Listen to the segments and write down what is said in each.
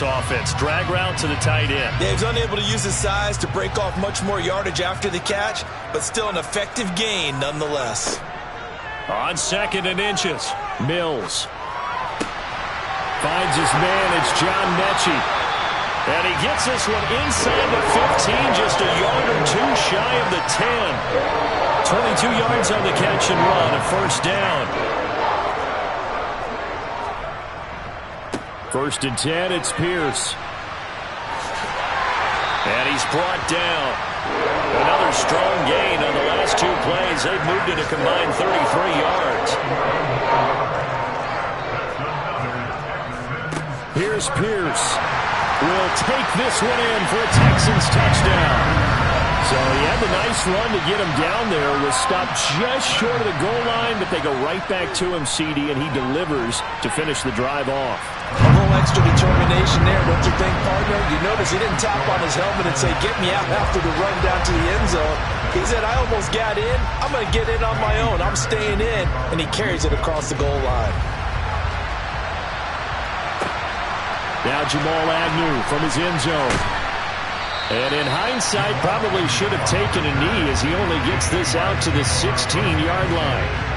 Offense, drag route to the tight end. Yeah, he's unable to use his size to break off much more yardage after the catch, but still an effective gain nonetheless. On 2nd and inches, Mills finds his man. It's John Mechie. And he gets this one inside the 15, just a yard or two shy of the 10. 22 yards on the catch and run, a first down. 1st and 10, it's Pierce. And he's brought down. Another strong gain on the last 2 plays. They've moved it a combined 33 yards. Here's Pierce. Will take this one in for a Texans touchdown. So he had the nice run to get him down there. Was stopped just short of the goal line, but they go right back to him, CD, and he delivers to finish the drive off. A little extra determination there, don't you think, partner? You notice he didn't tap on his helmet and say, get me out after the run down to the end zone. He said, I almost got in. I'm going to get in on my own. I'm staying in. And he carries it across the goal line. Now Jamal Agnew from his end zone. And in hindsight, probably should have taken a knee as he only gets this out to the 16-yard line.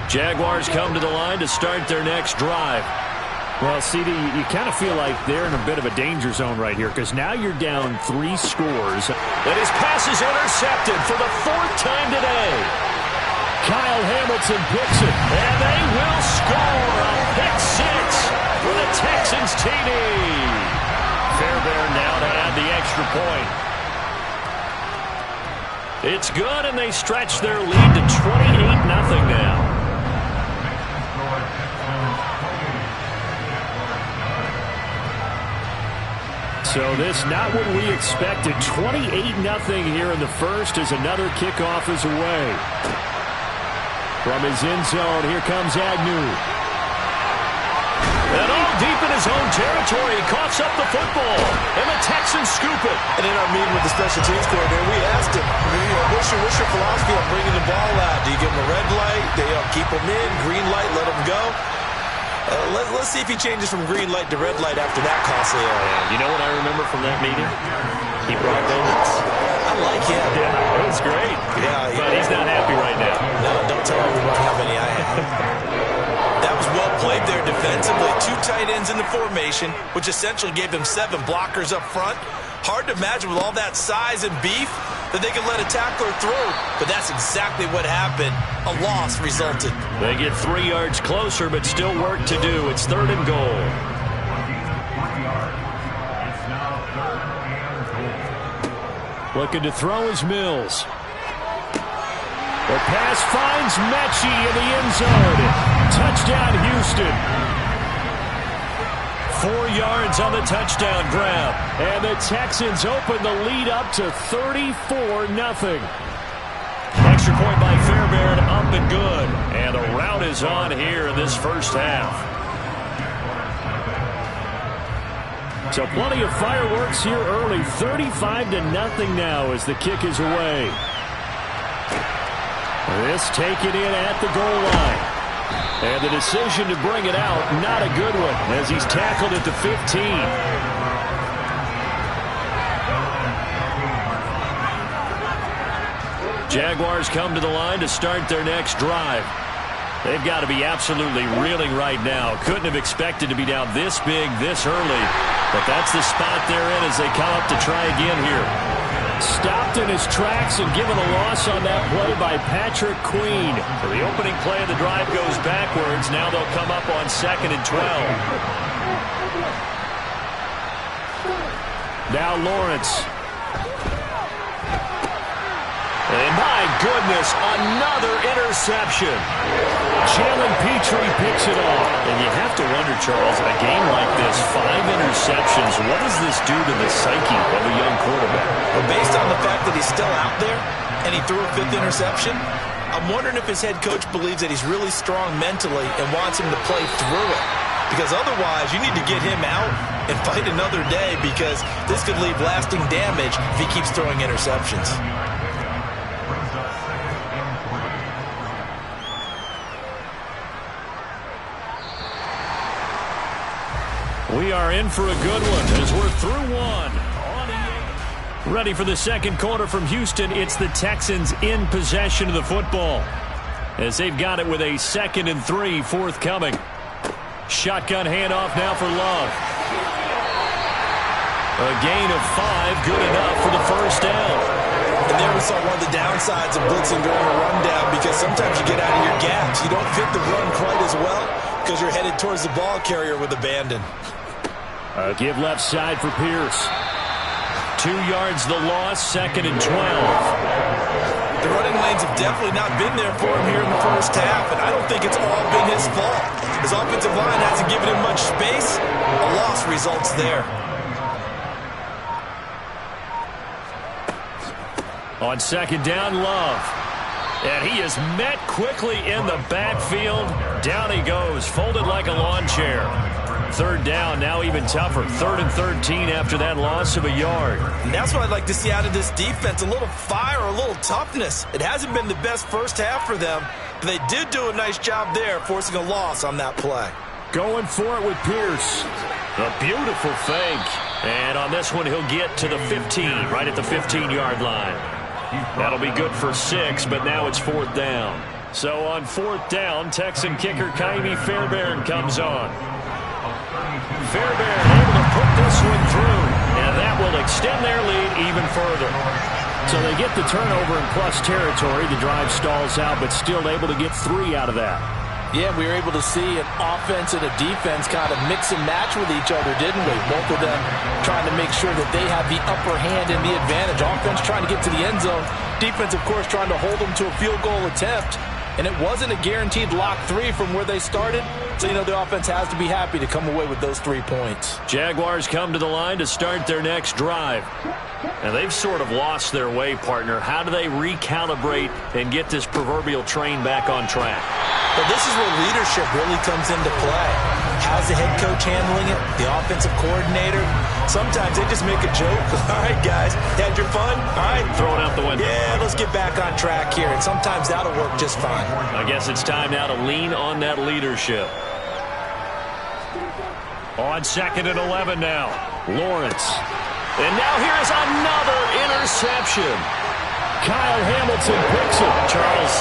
Jaguars come to the line to start their next drive. Well, CD, you kind of feel like they're in a bit of a danger zone right here because now you're down 3 scores. And his pass is intercepted for the 4th time today. Kyle Hamilton picks it, and they will score a pick six for the Texans TD. Fairbairn now to add the extra point. It's good, and they stretch their lead to 28-0 now. So this not what we expected. 28-0 here in the first as another kickoff is away. From his end zone, here comes Agnew. And all deep in his own territory, he coughs up the football. And the Texans scoop it. And in our meeting with the special teams coordinator, we asked him, what's your philosophy on bringing the ball out? Do you give him a red light? Do you keep him in? Green light, let him go? Let's see if he changes from green light to red light after that costly error. You know what I remember from that meeting? He brought donuts. I like him. Yeah, it was great. Yeah, but he's not happy right now. No, don't tell everyone how many I had. That was well played there defensively. 2 tight ends in the formation, which essentially gave them 7 blockers up front. Hard to imagine with all that size and beef that they could let a tackler through. But that's exactly what happened. A loss resulted. They get 3 yards closer, but still work to do. It's 3rd and goal. Looking to throw is Mills. The pass finds Mechie in the end zone. Touchdown, Houston. 4 yards on the touchdown grab. And the Texans open the lead up to 34-0. Extra point by Fairbairn, up and good. And the rout is on here in this first half. So plenty of fireworks here early. 35-0 now as the kick is away. This taken in at the goal line. And the decision to bring it out, not a good one, as he's tackled at the 15. Jaguars come to the line to start their next drive. They've got to be absolutely reeling right now. Couldn't have expected to be down this big, this early. But that's the spot they're in as they come up to try again here. Stopped in his tracks and given a loss on that play by Patrick Queen. So the opening play of the drive goes backwards. Now they'll come up on 2nd and 12. Now Lawrence. And my goodness, another interception. Jalen Petrie picks it off. And you have to wonder, Charles, a game like this, 5 interceptions, what does this do to the psyche of a young quarterback? Well, based on the fact that he's still out there and he threw a 5th interception, I'm wondering if his head coach believes that he's really strong mentally and wants him to play through it. Because otherwise, you need to get him out and fight another day, because this could leave lasting damage if he keeps throwing interceptions. We are in for a good one as we're through one. Ready for the second quarter from Houston. It's the Texans in possession of the football as they've got it with a 2nd and 3 forthcoming. Shotgun handoff now for Love. A gain of 5, good enough for the first down. And there we saw one of the downsides of blitzing during a rundown, because sometimes you get out of your gaps. You don't fit the run quite as well because you're headed towards the ball carrier with abandon. Give left side for Pierce. 2 yards the loss, 2nd and 12. The running lanes have definitely not been there for him here in the first half, and I don't think it's all been his fault. His offensive line hasn't given him much space. A loss results there. On 2nd down, Love. And he is met quickly in the backfield. Down he goes, folded like a lawn chair. 3rd down, now even tougher. 3rd and 13 after that loss of a yard. And that's what I'd like to see out of this defense, a little fire, a little toughness. It hasn't been the best first half for them, but they did do a nice job there, forcing a loss on that play. Going for it with Pierce. A beautiful fake. And on this one, he'll get to the 15, right at the 15-yard line. That'll be good for 6, but now it's 4th down. So on 4th down, Texan kicker Kaimi Fairbairn comes on. Fairbairn able to put this one through, and that will extend their lead even further. So they get the turnover in plus territory. The drive stalls out, but still able to get 3 out of that. Yeah, we were able to see an offense and a defense kind of mix and match with each other, didn't we? Both of them trying to make sure that they have the upper hand and the advantage. Offense trying to get to the end zone. Defense, of course, trying to hold them to a field goal attempt. And it wasn't a guaranteed lock 3 from where they started. So, the offense has to be happy to come away with those 3 points. Jaguars come to the line to start their next drive. And they've sort of lost their way, partner. How do they recalibrate and get this proverbial train back on track? But this is where leadership really comes into play. How's the head coach handling it? The offensive coordinator? Sometimes they just make a joke. All right, guys, had your fun? All right. Throw it out the window. Yeah, let's get back on track here. And sometimes that'll work just fine. I guess it's time now to lean on that leadership. On 2nd and 11 now. Lawrence. And now here is another interception. Kyle Hamilton picks it. Charles,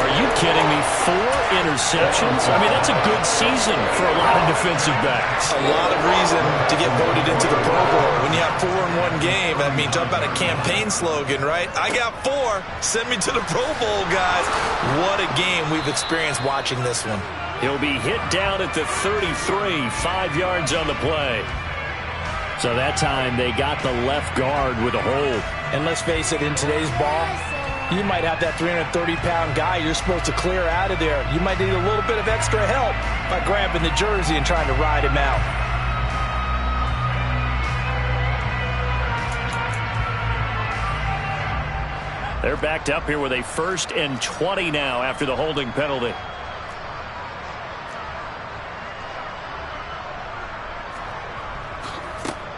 are you kidding me? 4 interceptions? I mean, that's a good season for a lot of defensive backs. A lot of reason to get voted into the Pro Bowl. When you have 4 in one game, I mean, talk about a campaign slogan, right? I got 4. Send me to the Pro Bowl, guys. What a game we've experienced watching this one. He'll be hit down at the 33, 5 yards on the play. So that time they got the left guard with a hold. And let's face it, in today's ball, you might have that 330-pound guy you're supposed to clear out of there. You might need a little bit of extra help by grabbing the jersey and trying to ride him out. They're backed up here with a 1st and 20 now after the holding penalty.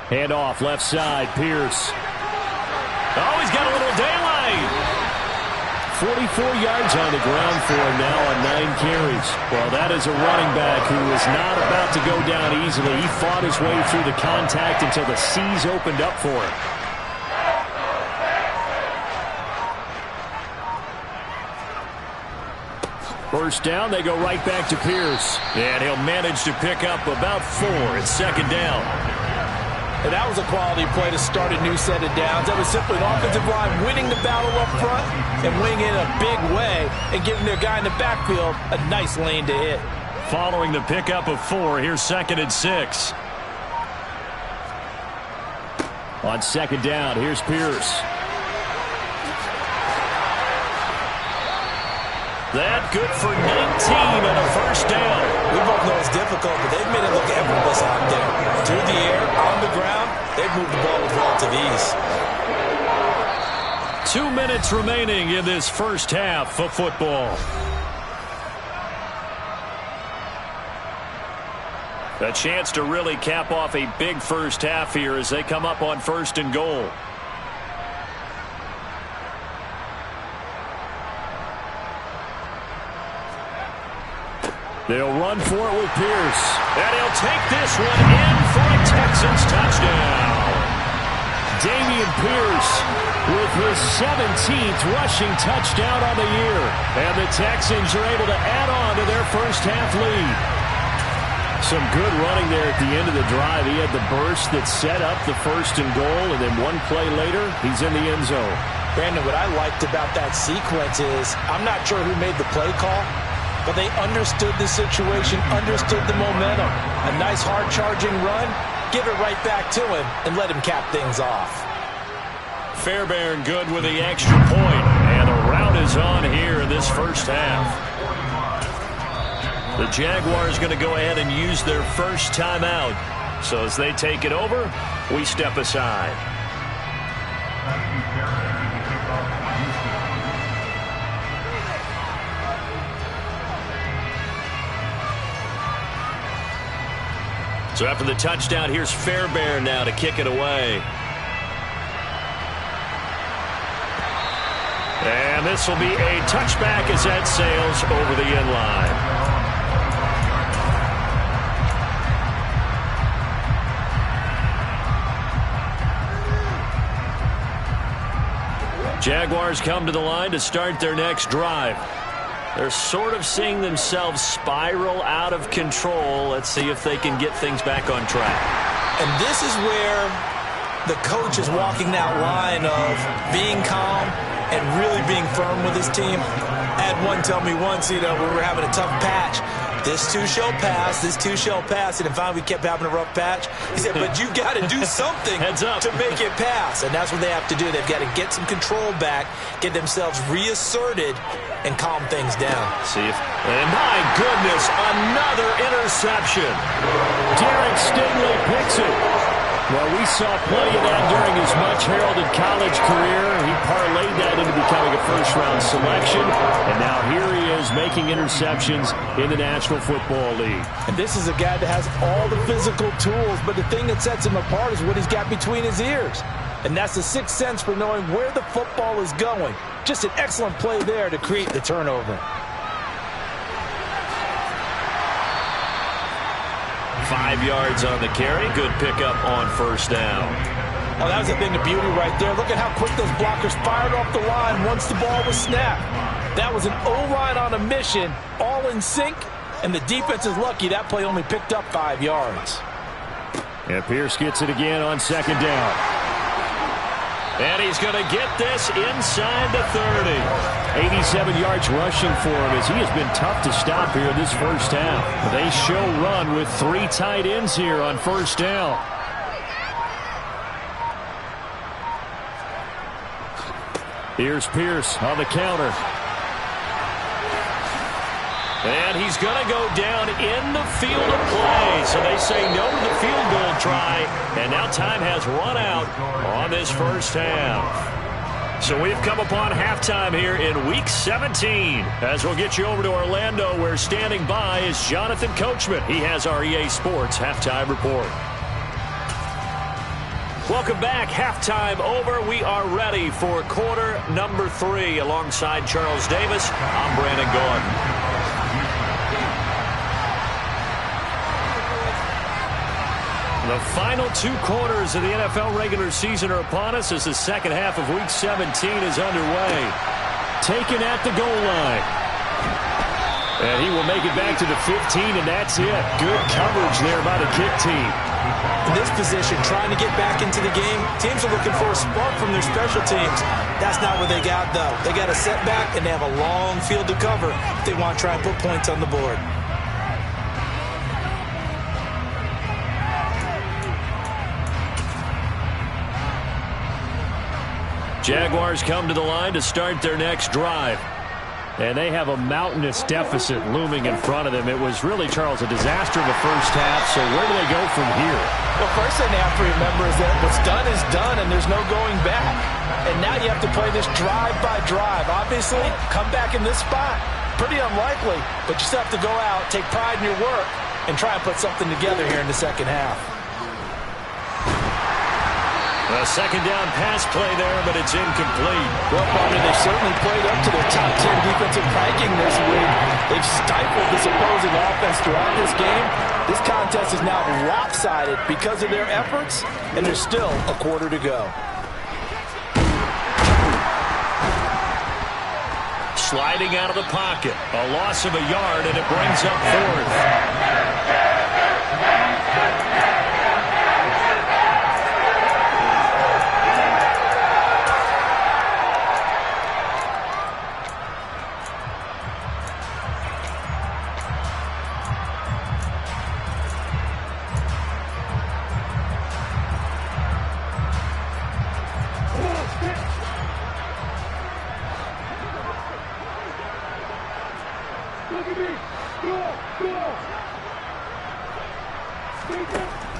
Hand off, left side, Pierce. Oh, he's got a little daylight. 44 yards on the ground for him now on 9 carries. Well, that is a running back who is not about to go down easily. He fought his way through the contact until the seas opened up for him. First down, they go right back to Pierce. And he'll manage to pick up about 4. It's 2nd down. And that was a quality play to start a new set of downs. That was simply an offensive line winning the battle up front and winning in a big way and giving their guy in the backfield a nice lane to hit. Following the pickup of 4, here's 2nd and 6. On 2nd down, here's Pierce. That good for 19 and a 1st down. We both know it's difficult, but they've made it look effortless out there. Through the air, on the ground, they've moved the ball with relative ease. 2 minutes remaining in this first half of football. A chance to really cap off a big first half here as they come up on 1st and goal. They'll run for it with Pierce. And he'll take this one in for a Texans touchdown. Dameon Pierce with his 17th rushing touchdown on the year. And the Texans are able to add on to their first half lead. Some good running there at the end of the drive. He had the burst that set up the 1st and goal, and then one play later, he's in the end zone. Brandon, what I liked about that sequence is I'm not sure who made the play call, but they understood the situation, understood the momentum. A nice hard-charging run, give it right back to him, and let him cap things off. Fairbairn good with the extra point, and the route is on here in this first half. The Jaguars going to go ahead and use their first timeout. So as they take it over, we step aside. So after the touchdown, here's Fairbairn now to kick it away. And this will be a touchback as that sails over the end line. Jaguars come to the line to start their next drive. They're sort of seeing themselves spiral out of control. Let's see if they can get things back on track. And this is where The coach is walking that line of being calm and really being firm with his team. I had one tell me once, when we were having a tough patch, this too shall pass, this too shall pass. And finally we kept having a rough patch. He said, but you've got to do something to make it pass. And that's what they have to do. They've got to get some control back, get themselves reasserted, and calm things down. And my goodness, another interception. Derek Stingley picks it. Well, we saw plenty of that during his much-heralded college career. He parlayed that into becoming a first-round selection. And now here he is making interceptions in the National Football League. And this is a guy that has all the physical tools, but the thing that sets him apart is what he's got between his ears. And that's the sixth sense for knowing where the football is going. Just an excellent play there to create the turnover. 5 yards on the carry. Good pickup on first down. Oh, that was a thing of beauty right there. Look at how quick those blockers fired off the line once the ball was snapped. That was an O-line on a mission, all in sync, and the defense is lucky that play only picked up 5 yards. And Pierce gets it again on second down. And he's going to get this inside the 30. 87 yards rushing for him as he has been tough to stop here this first half. They show run with 3 tight ends here on first down. Here's Pierce on the counter. And he's going to go down in the field of play. So they say no to the field goal try. And now time has run out on this first half. So we've come upon halftime here in Week 17. As we'll get you over to Orlando, where standing by is Jonathan Coachman. He has our EA Sports Halftime Report. Welcome back. Halftime over. We are ready for quarter number 3. Alongside Charles Davis, I'm Brandon Gordon. The final 2 quarters of the NFL regular season are upon us as the second half of Week 17 is underway. Taken at the goal line. And he will make it back to the 15, and that's it. Good coverage there by the kick team. In this position, trying to get back into the game, teams are looking for a spark from their special teams. That's not what they got, though. They got a setback, and they have a long field to cover if they want to try and put points on the board. Jaguars come to the line to start their next drive. And they have a mountainous deficit looming in front of them. It was really, Charles, a disaster in the first half. So where do they go from here? Well, first thing they have to remember is that what's done is done, and there's no going back. And now you have to play this drive by drive. Obviously, come back in this spot. Pretty unlikely, but you still have to go out, take pride in your work, and try and put something together here in the second half. A second down pass play there, but it's incomplete. Well, partner, they've certainly played up to their top 10 defensive ranking this week. They've stifled this opposing offense throughout this game. This contest is now lopsided because of their efforts, and there's still a quarter to go. Sliding out of the pocket. A loss of a yard, and it brings up 4th.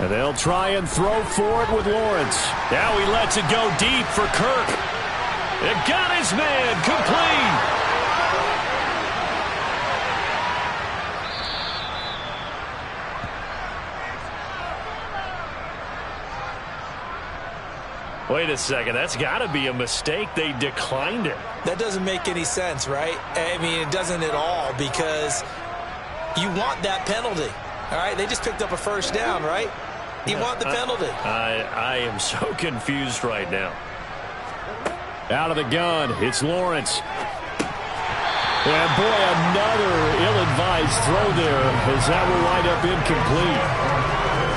And they'll try and throw for it with Lawrence. Now he lets it go deep for Kirk. It got his man complete. Wait a second, that's got to be a mistake. They declined it. That doesn't make any sense, right? I mean, it doesn't at all, because you want that penalty. All right, they just picked up a first down, right? You want the penalty. I am so confused right now. Out of the gun, it's Lawrence. And boy, another ill-advised throw there, as that will wind up incomplete.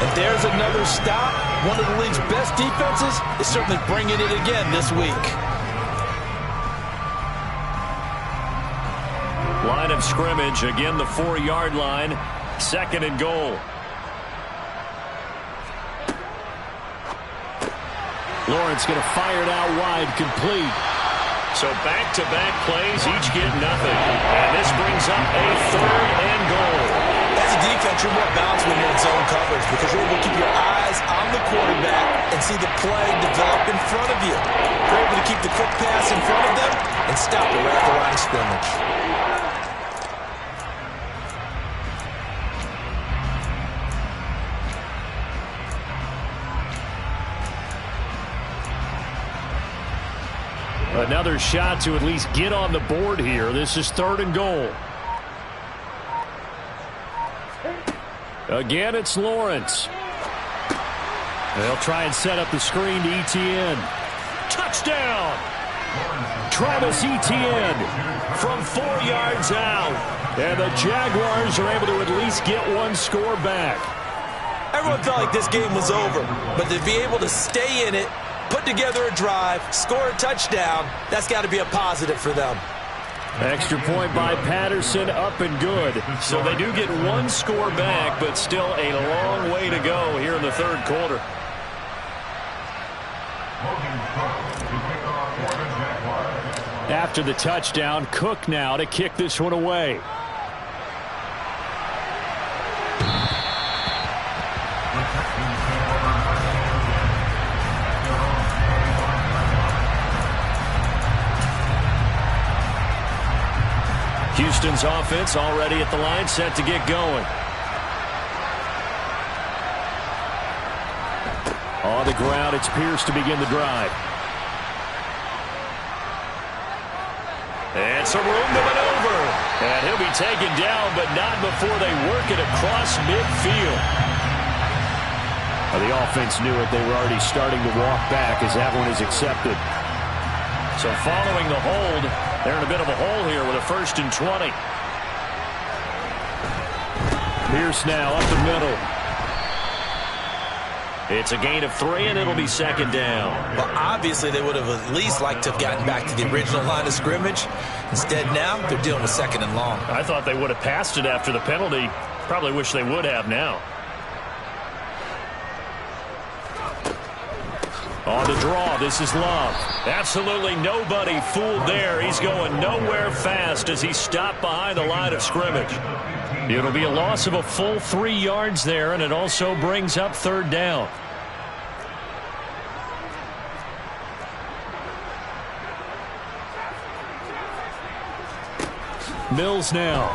And there's another stop. One of the league's best defenses is certainly bringing it again this week. Line of scrimmage, again the 4-yard line. 2nd and goal. Lawrence going to fire it out wide, complete. So back-to-back plays, each get nothing. And this brings up a 3rd and goal. As a defense, you're more balanced when you're in zone coverage because you're able to keep your eyes on the quarterback and see the play develop in front of you. You're able to keep the quick pass in front of them and stop it right at the line of scrimmage. Another shot to at least get on the board here. This is 3rd and goal. Again, it's Lawrence. They'll try and set up the screen to Etienne. Touchdown! Travis Etienne from 4 yards out. And the Jaguars are able to at least get one score back. Everyone felt like this game was over, but to be able to stay in it, put together a drive, score a touchdown, that's got to be a positive for them. Extra point by Patterson, up and good. So they do get one score back, but still a long way to go here in the 3rd quarter. After the touchdown, Cook now to kick this one away. Houston's offense already at the line, set to get going. On the ground, it's Pierce to begin the drive. And some room to maneuver. And he'll be taken down, but not before they work it across midfield. The offense knew it. They were already starting to walk back as that one is accepted. So following the hold, they're in a bit of a hole here with a 1st and 20. Pierce now up the middle. It's a gain of 3, and it'll be 2nd down. Well, obviously, they would have at least liked to have gotten back to the original line of scrimmage. Instead, now, they're dealing with 2nd and long. I thought they would have passed it after the penalty. Probably wish they would have now. On the draw, this is Love. Absolutely nobody fooled there. He's going nowhere fast as he stopped behind the line of scrimmage. It'll be a loss of a full 3 yards there, and it also brings up 3rd down. Mills now.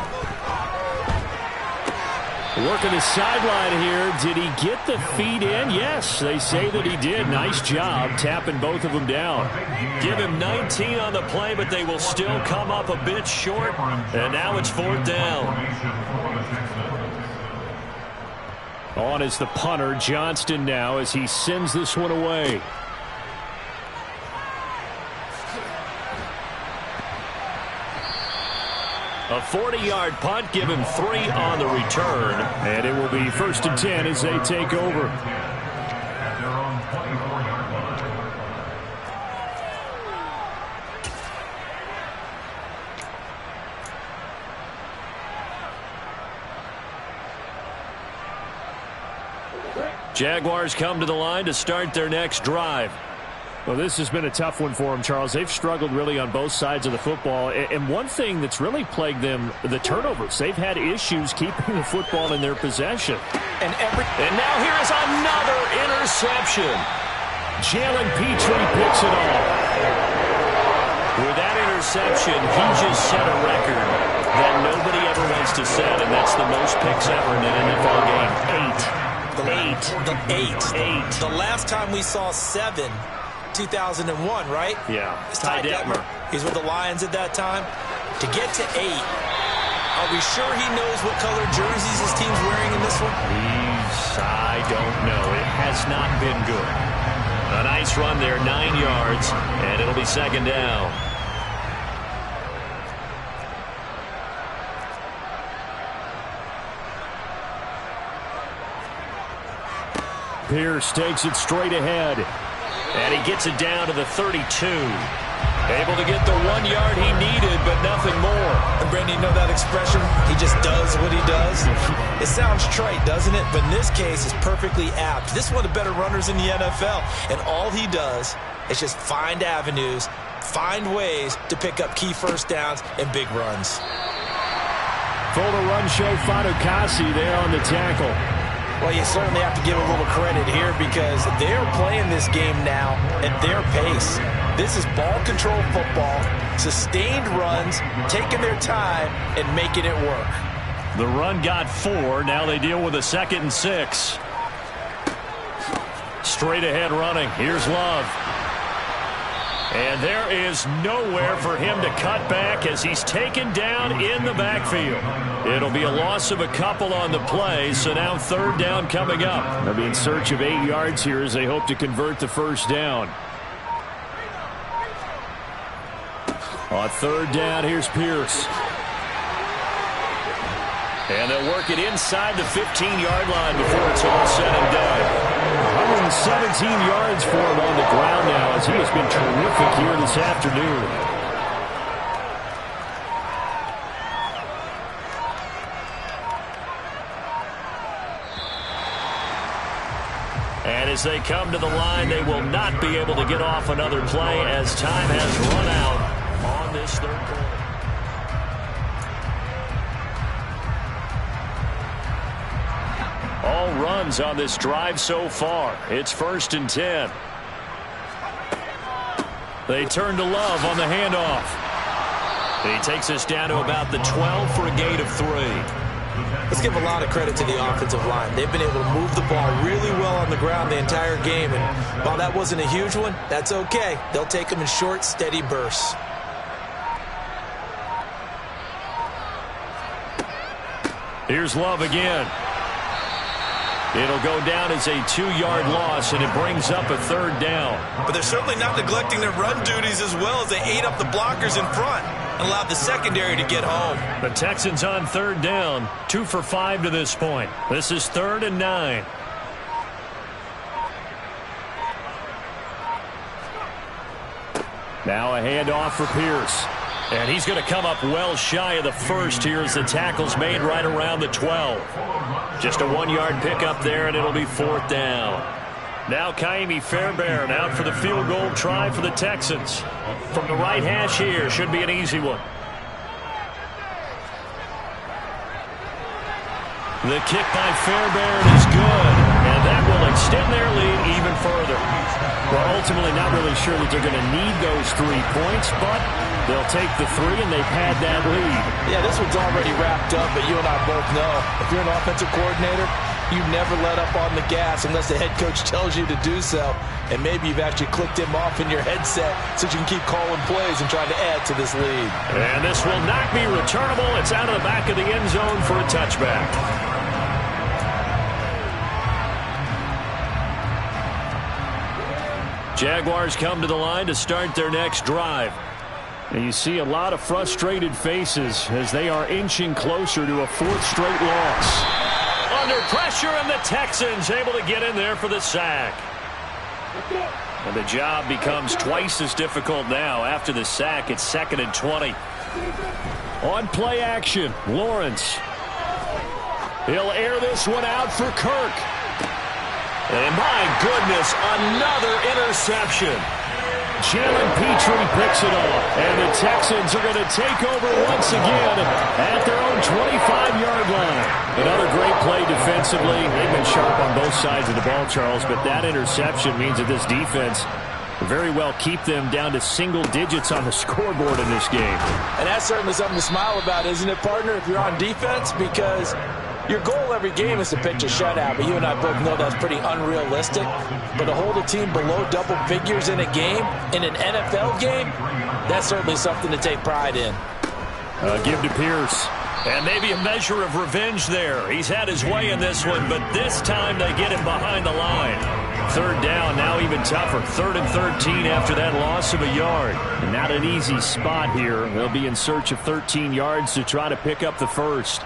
Working the sideline here. Did he get the feet in? Yes, they say that he did. Nice job tapping both of them down. Give him 19 on the play, but they will still come up a bit short. And now it's 4th down. On is the punter, Johnston now, as he sends this one away. A 40-yard punt, give him 3 on the return. And it will be 1st and 10 as they take over. Jaguars come to the line to start their next drive. Well, this has been a tough one for them, Charles. They've struggled really on both sides of the football. And one thing that's really plagued them, the turnovers. They've had issues keeping the football in their possession. And now here is another interception. Jalen Petrie picks it off. With that interception, he just set a record that nobody ever wants to set, and that's the most picks ever in an NFL game. 8. The last time we saw 7, 2001, right? Yeah. It's Ty Detmer. He's with the Lions at that time. To get to 8, are we sure he knows what color jerseys his team's wearing in this one? I don't know. It has not been good. A nice run there, 9 yards, and it'll be 2nd down. Pierce takes it straight ahead. And he gets it down to the 32. Able to get the 1 yard he needed, but nothing more. And Brandon, you know that expression? He just does what he does. It sounds trite, doesn't it? But in this case, it's perfectly apt. This is one of the better runners in the NFL. And all he does is just find avenues, find ways to pick up key first downs and big runs. Full to run show Fatukasi there on the tackle. Well, you certainly have to give a little credit here because they're playing this game now at their pace. This is ball control football, sustained runs, taking their time and making it work. The run got 4. Now they deal with a 2nd and 6. Straight ahead running. Here's Love. And there is nowhere for him to cut back as he's taken down in the backfield. It'll be a loss of a couple on the play, so now 3rd down coming up. They'll be in search of 8 yards here as they hope to convert the 1st down. On 3rd down, here's Pierce. And they'll work it inside the 15-yard line before it's all said and done. 117 yards for him on the ground now as he has been terrific here this afternoon. And as they come to the line, they will not be able to get off another play as time has run out on this 3rd quarter. All runs on this drive so far. It's 1st and 10. They turn to Love on the handoff. He takes us down to about the 12 for a gain of 3. Let's give a lot of credit to the offensive line. They've been able to move the ball really well on the ground the entire game. And while that wasn't a huge one, that's okay. They'll take them in short, steady bursts. Here's Love again. It'll go down as a 2-yard loss, and it brings up a 3rd down. But they're certainly not neglecting their run duties as well as they ate up the blockers in front and allowed the secondary to get home. The Texans on 3rd down, 2 for 5 to this point. This is 3rd and 9. Now a handoff for Pierce. And he's going to come up well shy of the 1st here as the tackle's made right around the 12. Just a 1-yard pickup there, and it'll be 4th down. Now Kaimi Fairbairn out for the field goal try for the Texans. From the right hash here, should be an easy one. The kick by Fairbairn is good, and that will extend their lead even further. Well, ultimately not really sure that they're going to need those 3 points, but they'll take the 3 and they've had that lead. Yeah, this one's already wrapped up, but you and I both know if you're an offensive coordinator, you never let up on the gas unless the head coach tells you to do so. And maybe you've actually clicked him off in your headset so you can keep calling plays and trying to add to this lead. And this will not be returnable. It's out of the back of the end zone for a touchback. Jaguars come to the line to start their next drive. And you see a lot of frustrated faces as they are inching closer to a 4th straight loss. Under pressure, and the Texans able to get in there for the sack. And the job becomes twice as difficult now. After the sack, it's 2nd and 20. On play action, Lawrence. He'll air this one out for Kirk. And my goodness, another interception. Jalen Petrie picks it off. And the Texans are going to take over once again at their own 25-yard line. Another great play defensively. They've been sharp on both sides of the ball, Charles, but that interception means that this defense will very well keep them down to single digits on the scoreboard in this game. And that's certainly something to smile about, isn't it, partner, if you're on defense? Because your goal every game is to pitch a shutout, but you and I both know that's pretty unrealistic. But to hold a team below double figures in a game, in an NFL game, that's certainly something to take pride in. Give to Pierce. And maybe a measure of revenge there. He's had his way in this one, but this time they get him behind the line. 3rd down, now even tougher. 3rd and 13 after that loss of a yard. And not an easy spot here. They'll be in search of 13 yards to try to pick up the 1st.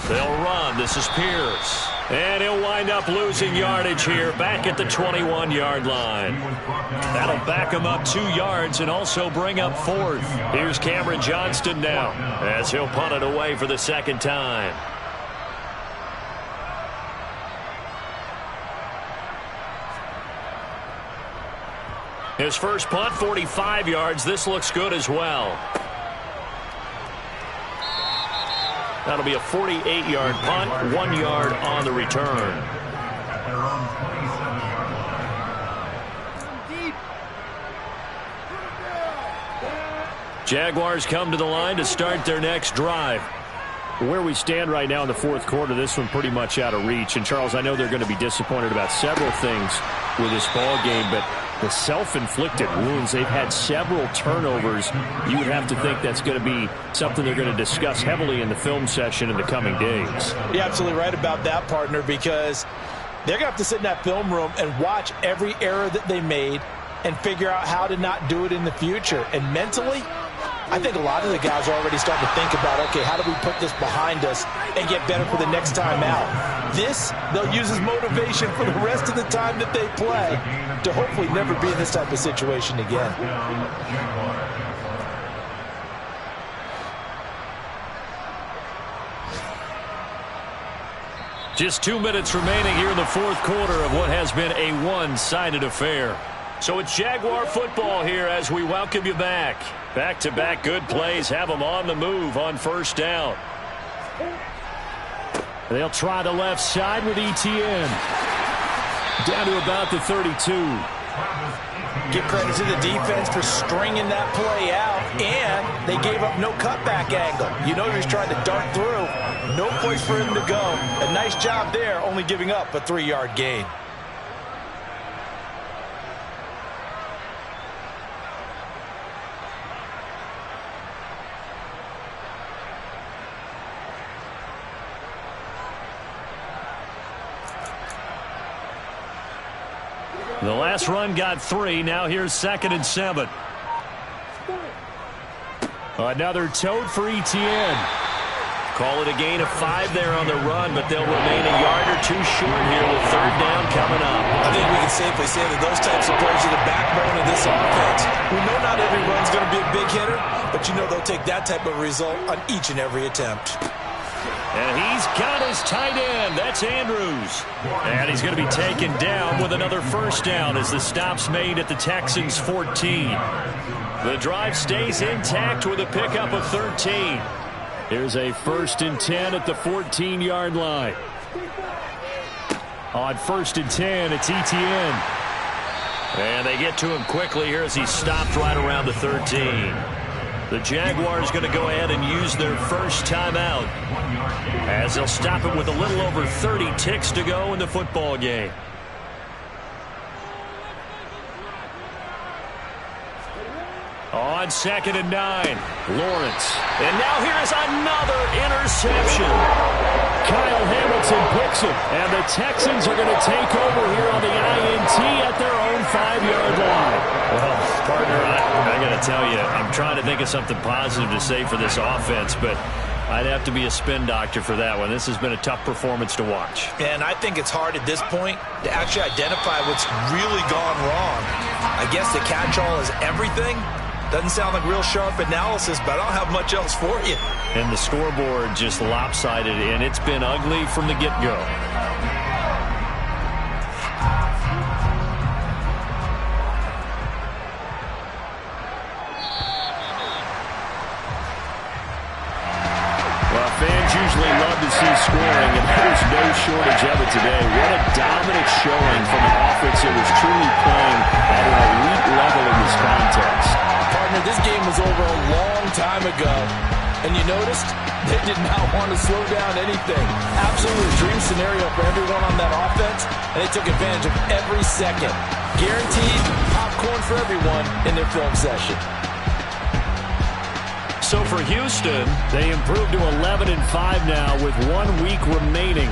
They'll run. This is Pierce. And he'll wind up losing yardage here back at the 21-yard line. That'll back him up 2 yards and also bring up 4th. Here's Cameron Johnston now as he'll punt it away for the second time. His first punt, 45 yards. This looks good as well. That'll be a 48-yard punt, 1 yard on the return. Jaguars come to the line to start their next drive. Where we stand right now in the fourth quarter, this one pretty much out of reach. And, Charles, I know they're going to be disappointed about several things with this ball game, but the self-inflicted wounds, they've had several turnovers. You would have to think that's going to be something they're going to discuss heavily in the film session in the coming days. You're absolutely right about that, partner, because they're going to have to sit in that film room and watch every error that they made and figure out how to not do it in the future. And mentally, I think a lot of the guys are already starting to think about, okay, how do we put this behind us and get better for the next time out? This, they'll use as motivation for the rest of the time that they play to hopefully never be in this type of situation again. Just 2 minutes remaining here in the fourth quarter of what has been a one-sided affair. So it's Jaguar football here as we welcome you back. Back-to-back good plays have them on the move on first down. They'll try the left side with ETN. Down to about the 32. Give credit to the defense for stringing that play out, and they gave up no cutback angle. You know he was trying to dart through. No place for him to go. A nice job there, only giving up a 3-yard gain. The last run got 3. Now here's 2nd and 7. Another toad for ETN. Call it a gain of 5 there on the run, but they'll remain a yard or 2 short here with 3rd down coming up. I think we can safely say that those types of plays are the backbone of this offense. We know not every run's going to be a big hitter, but you know they'll take that type of result on each and every attempt. And he's got his tight end. That's Andrews. And he's going to be taken down with another first down as the stop's made at the Texans' 14. The drive stays intact with a pickup of 13. Here's a 1st and 10 at the 14-yard line. On 1st and 10, it's ETN. And they get to him quickly here as he's stopped right around the 13. The Jaguars going to go ahead and use their first timeout as they'll stop it with a little over 30 ticks to go in the football game. On 2nd and 9, Lawrence. And now here's another interception. Kyle Hamilton picks it, and the Texans are going to take over here on the INT at their own 5-yard line. Well, partner, I got to tell you, I'm trying to think of something positive to say for this offense, but I'd have to be a spin doctor for that one. This has been a tough performance to watch. And I think it's hard at this point to actually identify what's really gone wrong. I guess the catch-all is everything. Doesn't sound like real sharp analysis, but I don't have much else for you. And the scoreboard just lopsided, and it's been ugly from the get-go. Well, fans usually love to see scoring, and there's no shortage of it today. What a dominant showing from an offense that was truly playing at an elite level in this contest. Partner, this game was over a long time ago, and you noticed they did not want to slow down anything. Absolute dream scenario for everyone on that offense, and they took advantage of every second. Guaranteed popcorn for everyone in their film session. So for Houston, they improved to 11-5 now with 1 week remaining